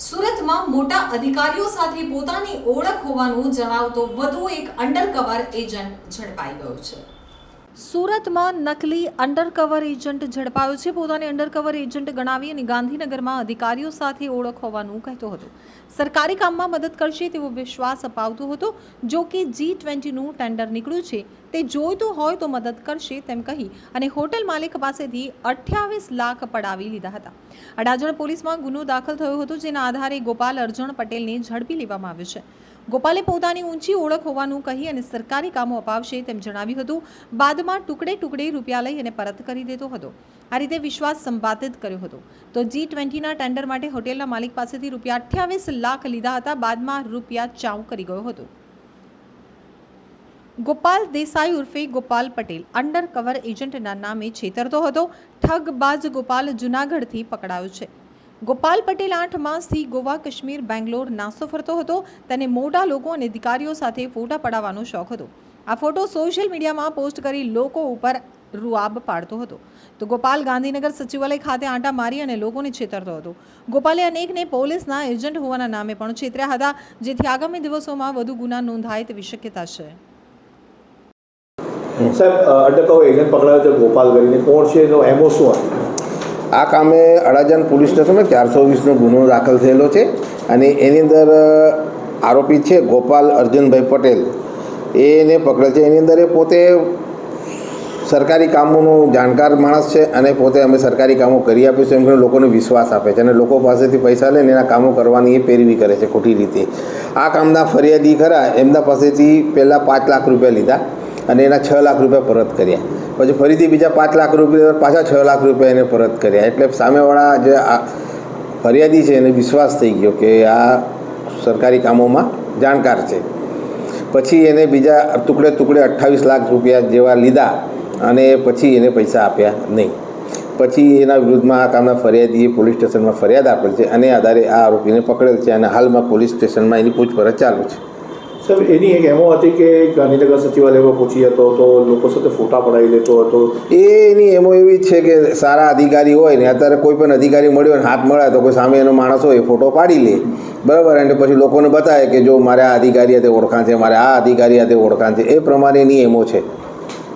સુરતમાં મોટા અધિકારીઓ સાથે પોતાની ઓળખ હોવાનું જણાવતો વધુ એક અંડરકવર એજન્ટ ઝડપાઈ ગયો છે. સુરતમાં નકલી અંડરકવર એજન્ટ ઝડપાયો છે. પોતાને અંડરકવર એજન્ટ ગણાવી અને ગાંધીનગરમાં અધિકારીઓ સાથે ઓળખ હોવાનું કહેતો હતો. સરકારી કામમાં મદદ કરશે તેવો વિશ્વાસ અપાવતો હતો. જો કે G20નું ટેન્ડર નીકળ્યું છે તે જોઈતું હોય તો મદદ કરશે તેમ કહી અને હોટેલ માલિક પાસેથી 28 લાખ પડાવી લીધા હતા. અડાજણ પોલીસમાં ગુનો દાખલ થયો હતો, જેના આધારે ગોપાલ અર્જણ પટેલને ઝડપી લેવામાં આવ્યો છે. ગોપાલે પોતાની ઊંચી ઓળખ હોવાનું કહી અને સરકારી કામો અપાવશે તેમ જણાવ્યું હતું. બાદમાં ટુકડે રૂપિયા લઈ અને પરત કરી દેતો હતો. આ રીતે વિશ્વાસ સંપાદિત કર્યો હતો. તો G20ના ટેન્ડર માટે હોટેલના માલિક પાસેથી રૂપિયા 28 લાખ લીધા હતા. બાદમાં રૂપિયા ચાઉ કરી ગયો હતો. ગોપાલ દેસાઈ ઉર્ફે ગોપાલ પટેલ અંડરકવર એજન્ટના નામે છેતરતો હતો. ઠગબાજ ગોપાલ જૂનાગઢથી પકડાયો છે. ગોપાલ પટેલ 8 માસથી ગોવા, કાશ્મીર, બેંગ્લોર નાસ્તો ફરતો હતો. તેને મોટા લોકો અને અધિકારીઓ સાથે ફોટા પડાવવાનો શોખ હતો. આ ફોટો સોશિયલ મીડિયામાં પોસ્ટ કરી લોકો ઉપર રૂઆબ પાડતો હતો. તો ગોપાલ ગાંધીનગર સચિવાલય ખાતે આંટા મારી અને લોકોને છેતરતો હતો. ગોપાલે અનેકને પોલીસના એજન્ટ હોવાના નામે પણ છેતર્યા હતા, જેથી આગામી દિવસોમાં વધુ ગુના નોંધાય તેવી શક્યતા છે. સાહેબ, અંડરકવર એજન્ટ પકડાયો છે ગોપાલ કરીને, કોણ છે એનો એમઓ શું હતો? આ કામે અડાજણ પોલીસ સ્ટેશનમાં 420નો ગુનો દાખલ થયેલો છે અને એની અંદર આરોપી છે ગોપાલ અર્જુનભાઈ પટેલ, એને પકડેલ છે. એની અંદર એ પોતે સરકારી કામોનું જાણકાર માણસ છે અને પોતે અમે સરકારી કામો કરી આપીશું એમ કરીને લોકોને વિશ્વાસ આપે છે અને લોકો પાસેથી પૈસા લઈને એના કામો કરવાની એ પેરવી કરે છે ખોટી રીતે. આ કામના ફરિયાદી ખરા એમના પાસેથી પહેલાં 5 લાખ રૂપિયા લીધા અને એના 6 લાખ રૂપિયા પરત કર્યા. પછી ફરીથી બીજા 5 લાખ રૂપિયા પાછા 6 લાખ રૂપિયા એને પરત કર્યા. એટલે સામેવાળા જે ફરિયાદી છે એને વિશ્વાસ થઈ ગયો કે આ સરકારી કામોમાં જાણકાર છે. પછી એને બીજા ટુકડે 28 લાખ રૂપિયા જેવા લીધા અને પછી એને પૈસા આપ્યા નહીં. પછી એના વિરુદ્ધમાં આ કામના ફરિયાદીએ પોલીસ સ્ટેશનમાં ફરિયાદ આપેલ છે અને આધારે આ આરોપીને પકડેલ છે અને હાલમાં પોલીસ સ્ટેશનમાં એની પૂછપરછ ચાલુ છે. સાહેબ, એની એક એમો હતી કે ગાંધીનગર સચિવાલયમાં પહોંચી જતો હતો, લોકો સાથે ફોટા પડાવી લેતો હતો. એની એમો એવી જ છે કે સારા અધિકારી હોય ને અત્યારે કોઈ પણ અધિકારી મળ્યો ને હાથ મળે તો કોઈ સામે એનો માણસ હોય એ ફોટો પાડી લે, બરાબર, અને પછી લોકોને બતાવે કે જો મારે આ અધિકારી હાથે ઓળખાણ છે, મારે આ અધિકારી હાથે ઓળખાણ છે. એ પ્રમાણે એની એમો છે.